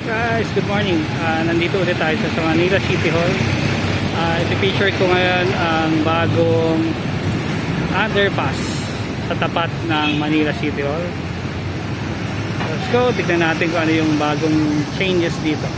Guys, good morning. Nandito ulit tayo sa Manila City Hall. Ipipicture ko ngayon ang bagong underpass sa tapat ng Manila City Hall. Let's go, tignan natin kung ano yung bagong changes dito.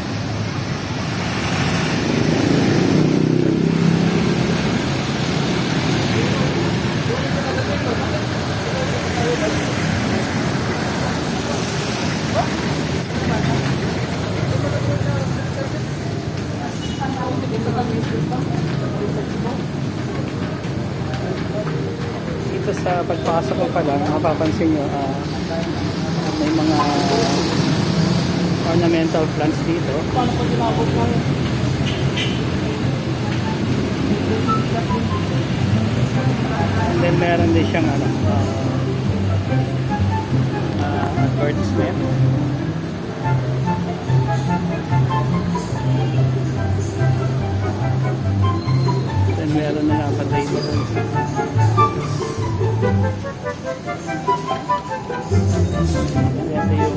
Dito sa pagpasok ko pa lang, mapapansin nyo may mga ornamental plants dito. And then meron din siyang advertisement. Then meron na nakapatay doon. Yan na yung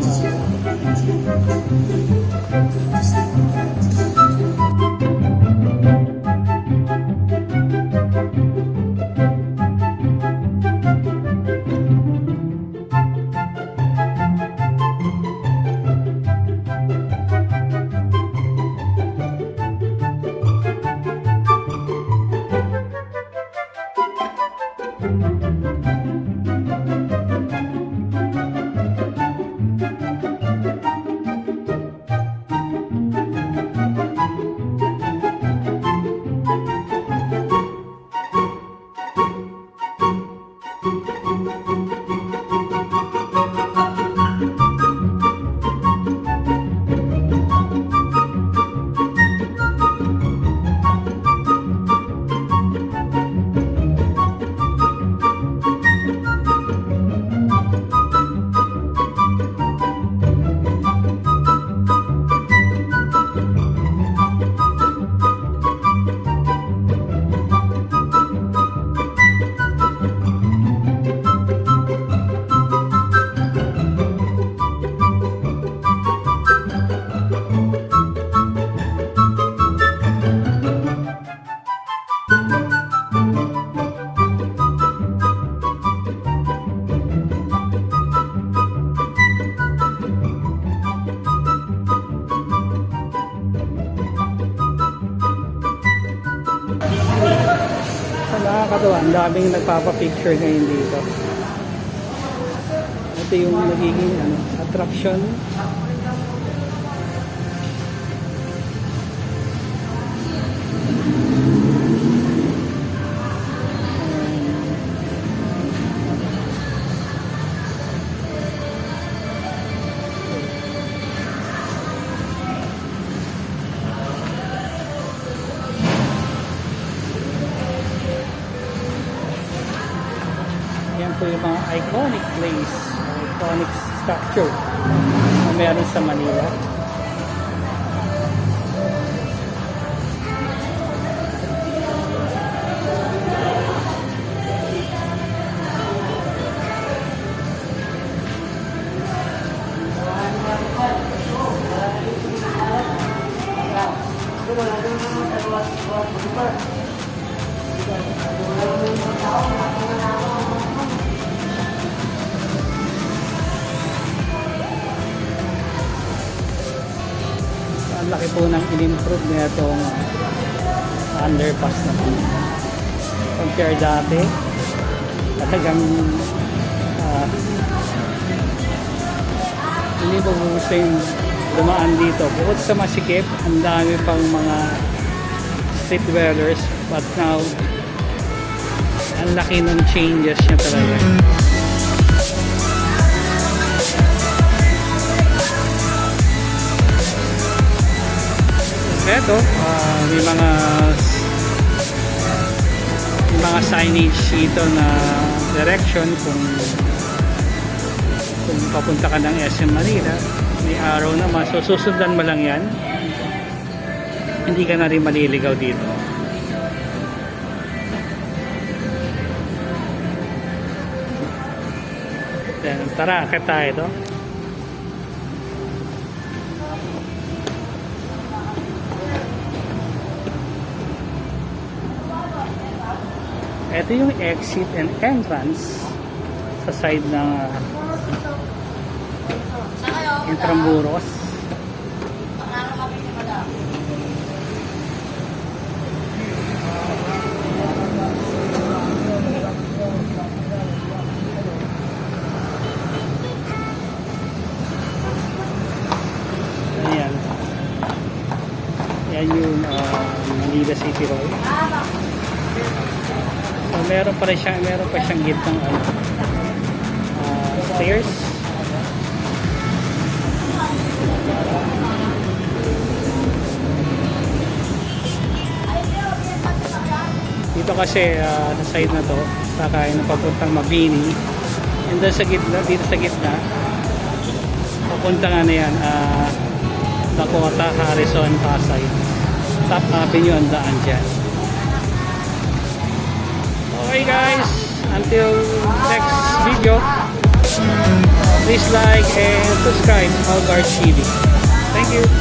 nakakatawa, ang daming nagpapapicture ngayon dito. Ito yung nagiging attraction. Yan po yung mga iconic place, iconic structure na meron sa Manila. Ang laki po ng in-improve na itong underpass na po. Compare dati, talagang hindi po gusto yung dumaan dito. Bukod sa masikip, ang dami pang mga street dwellers, but now ang laki ng changes niya talaga. Ito, may mga signage dito na direction kung papunta ka ng SM Manila. May araw naman, so susundan mo lang yan, hindi ka na rin maliligaw dito. Then, tara, akit tayo ito. ito yung exit and entrance sa side ng Intramuros. Ayan. Yan yung Manila City Hall. So, meron pa siyang gitnang stairs. Dito kasi sa side na to, sakay na papuntang Mabini. And then sa gitna, dito sa gitna, papunta nga na yan, Dakota, Harrison, Pasay. Top Avenue ang daan dyan. Okay guys, until next video, please like and subscribe Oggart TV. Thank you.